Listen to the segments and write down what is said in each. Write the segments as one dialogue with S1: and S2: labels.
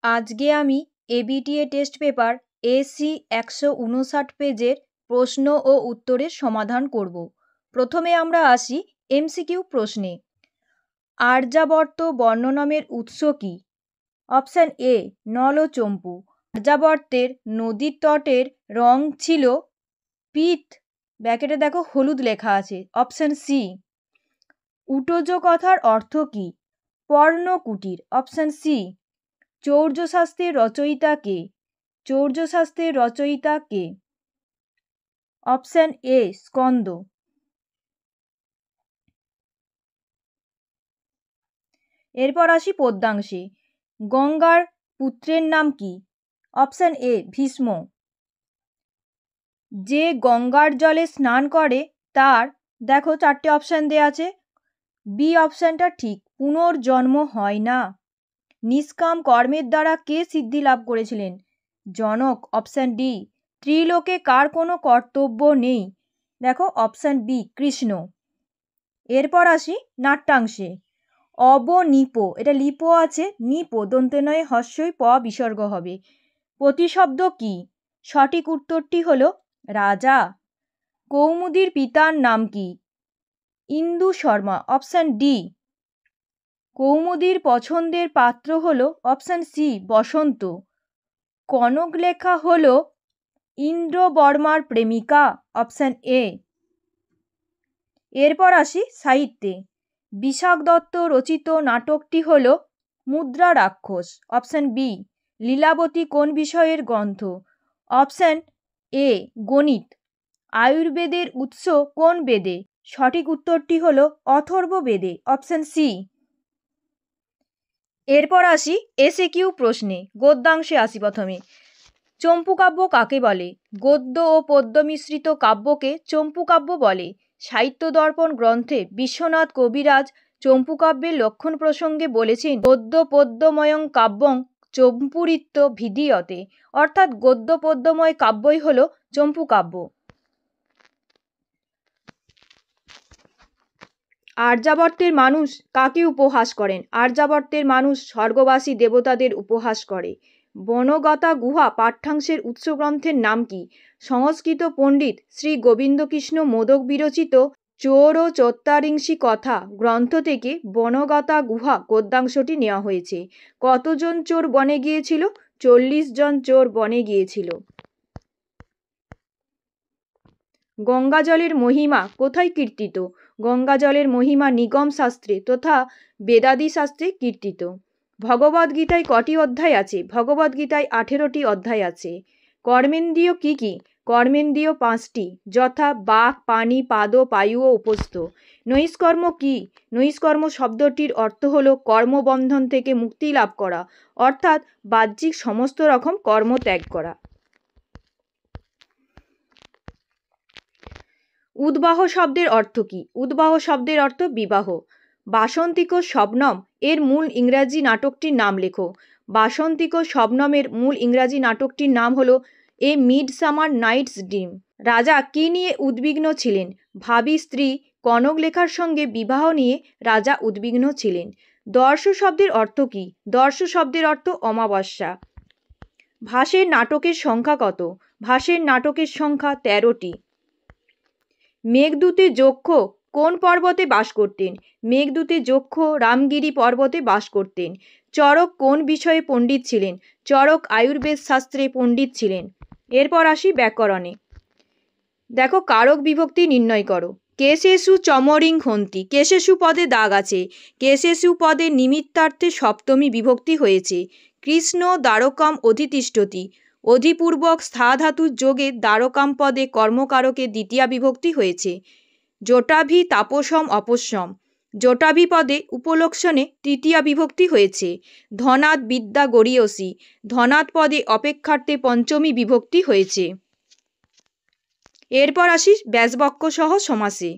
S1: আজকে আমি ABTA test paper AC 159 পেজের প্রশ্ন ও উত্তরের সমাধান করব। প্রথমে আমরা আসি এমসিকিউ প্রশ্নে। আর্যাবর্ত বর্ণনামের উৎস কী? অপশান এ নল ও চম্পু। আর্যাবর্তের নদীর তটের রং ছিল পিত, ব্যাকেটে দেখো হলুদ লেখা আছে। Option C. উটজ কথার অর্থ কী? পর্ণকুটির। Option C. চৌর্যশাস্ত্রের রচয়িতা কে? চৌর্যশাস্ত্রের রচয়িতা কে? Option A Skanda. এরপর আসি পদ্যাংশে। গঙ্গার পুত্রের নাম কি? Option A Bhishma. যে গঙ্গার জলে স্নান করে তার, দেখো চারটে অপশান দেওয়া আছে, বি অপশানটা ঠিক, পুনর্জন্ম হয় না। নিষ্কাম কর্মের দ্বারা কে সিদ্ধি লাভ করেছিলেন? জনক। Option D. ত্রিলোকে কার কোনো কর্তব্য নেই? দেখো অপশান বি কৃষ্ণ। এরপর আসি নাট্যাংশে। অবনিপ, এটা লিপো আছে, নিপ দন্তে নয় হস্যই প বিসর্গ হবে। প্রতিশব্দ কি? সঠিক উত্তরটি হলো রাজা। কৌমুদীর পিতার নাম কি? ইন্দু শর্মা। Option D. কৌমুদীর পছন্দের পাত্র হলো অপশান সি বসন্ত। কনকলেখা হলো ইন্দ্রবর্মার প্রেমিকা। Option A. এরপর আসি সাহিত্যে। বিশাখ দত্ত রচিত নাটকটি হল মুদ্রা রাক্ষস। Option B. লীলাবতী কোন বিষয়ের গ্রন্থ? অপশান এ গণিত। আয়ুর্বেদের উৎস কোন বেদে? সঠিক উত্তরটি হল অথর্ব বেদে। Option C. এরপর আসি এসএকিউ প্রশ্নে। গদ্যাংশে আসি প্রথমে। চম্পুকাব্য কাকে বলে? গদ্য ও পদ্য মিশ্রিত কাব্যকে চম্পুকাব্য বলে। সাহিত্য দর্পণ গ্রন্থে বিশ্বনাথ কবিরাজ চম্পুকাব্যের লক্ষণ প্রসঙ্গে বলেছেন, গদ্য পদ্যময়ং কাব্যং চম্পুরিত্য ভিধীয়তে, অর্থাৎ গদ্য পদ্যময় কাব্যই হল চম্পুকাব্য। আর্যাবর্তের মানুষ কাকে উপহাস করেন? আর্যাবর্তের মানুষ স্বর্গবাসী দেবতাদের উপহাস করে। বনগতা গুহা পাঠ্যাংশের উৎস গ্রন্থের নাম কি? সংস্কৃত পণ্ডিত শ্রী গোবিন্দকৃষ্ণ মোদক বিরচিত চোর ও চত্বারিংশী কথা গ্রন্থ থেকে বনগতা গুহা গদ্যাংশটি নেওয়া হয়েছে। কতজন চোর বনে গিয়েছিল? 40 জন চোর বনে গিয়েছিল। গঙ্গা জলের মহিমা কোথায় কীর্তিত? গঙ্গা জলের মহিমা নিগম শাস্ত্রে তথা বেদাদি শাস্ত্রে কীর্তিত। ভগবদ্গীতায় কটি অধ্যায় আছে? ভগবদ্গীতায় 18টি অধ্যায় আছে। কর্মেন্দ্রিয় কি কি? কর্মেন্দ্রিয় 5টি, যথা বাক, পানি, পাদ, পায়ু ও উপস্থ। নৈষ্কর্ম কি? নৈষ্কর্ম শব্দটির অর্থ হল কর্মবন্ধন থেকে মুক্তি লাভ করা, অর্থাৎ বাহ্যিক সমস্ত রকম কর্ম ত্যাগ করা। উদ্বাহ শব্দের অর্থ কী? উদ্বাহ শব্দের অর্থ বিবাহ। বাসন্তিক শবনম এর মূল ইংরাজি নাটকটির নাম লেখো। বাসন্তিক শবনমের মূল ইংরাজি নাটকটির নাম হলো এ মিডসামার নাইটস ড্রিম। রাজা কী নিয়ে উদ্বিগ্ন ছিলেন? ভাবী স্ত্রী কনকলেখার সঙ্গে বিবাহ নিয়ে রাজা উদ্বিগ্ন ছিলেন। দর্শ শব্দের অর্থ কী? দর্শ শব্দের অর্থ অমাবস্যা। ভাসের নাটকের সংখ্যা কত? ভাসের নাটকের সংখ্যা 13টি। মেঘদূতে যক্ষ কোন পর্বতে বাস করতেন? মেঘদূতে যক্ষ রামগিরি পর্বতে বাস করতেন। চরক কোন বিষয়ে পণ্ডিত ছিলেন? চরক আয়ুর্বেদ শাস্ত্রে পণ্ডিত ছিলেন। এরপর আসি ব্যাকরণে। দেখো কারক বিভক্তি নির্ণয় করো। কেশেষু চমরিং হন্তি, কেশেষু পদে দাগ আছে। কেশেষু পদে নিমিত্তার্থে সপ্তমী বিভক্তি হয়েছে। কৃষ্ণ দ্বারকাম অধিতিষ্ঠতি, অধিপূর্বক স্থা ধাতুর যোগে দ্বারকাম পদে কর্মকারকে দ্বিতীয়া বিভক্তি হয়েছে। জটাভি তাপসম অপস্যম, জটাভি পদে উপলক্ষণে তৃতীয়া বিভক্তি হয়েছে। ধনাৎ বিদ্যা গরীয়সী, ধনাৎ পদে অপেক্ষার্থে পঞ্চমী বিভক্তি হয়েছে। এরপর আসি ব্যাসবাক্য সহ সমাসে।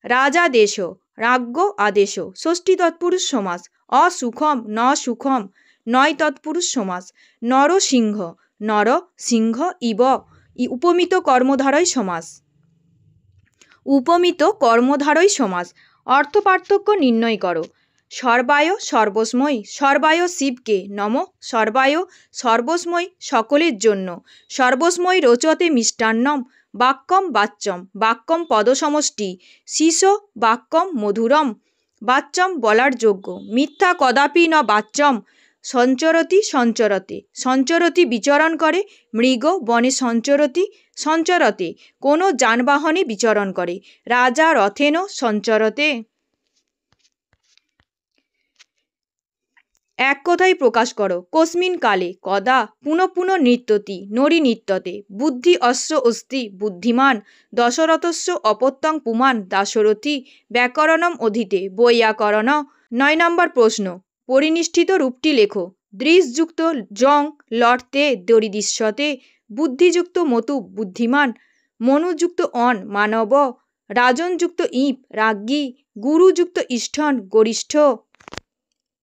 S1: রাজাদেশ, রাজ্ঞ আদেশ, ষষ্ঠী তৎপুরুষ সমাস। অসুখম ন সুখম, নয় তৎপুরুষ সমাস। নরসিংহ, নর সিংহ ইব উপমিত কর্মধারয় সমাস। উপমিত কর্মধারয় সমাস। অর্থ পার্থক্য নির্ণয় করো। সর্বায় সর্বস্ময়, সর্বায় শিবকে নম, সর্বায় সর্বস্ময় সকলের জন্য, সর্বস্ময় রোচতে মিষ্টান্নম, বাক্যম বাচ্যম, বাক্যম পদসমষ্টি, শিশ বাক্যম মধুরম, বাচ্যম বলার যোগ্য, মিথ্যা কদাপি ন বাচ্যম, সঞ্চরতি সঞ্চরতে, সঞ্চরতি বিচরণ করে, মৃগ বনে সঞ্চরতি সঞ্চরতে, কোনো যানবাহনে বিচরণ করে, রাজা রথেন সঞ্চরতে। এক কথায় প্রকাশ করো। কস্মিন কালে কদা পুনঃ পুনঃ নৃত্যতি নরি নৃত্যতে, বুদ্ধি অশ্ব অস্তি বুদ্ধিমান, দশরথস্য অপত্যং পুমান দাশরথী, ব্যাকরণম অধীতে বৈয়াকরণ। 9 নম্বর প্রশ্ন, পরিনিষ্ঠিত রূপটি লেখো। দৃশযুক্ত জং লটতে দরিদৃশ্যতে, বুদ্ধিযুক্ত মতু বুদ্ধিমান, মনুযুক্ত অন মানব, রাজনযুক্ত ইপ রাজ্ঞী, গুরুযুক্ত ইষ্ঠন গরিষ্ঠ,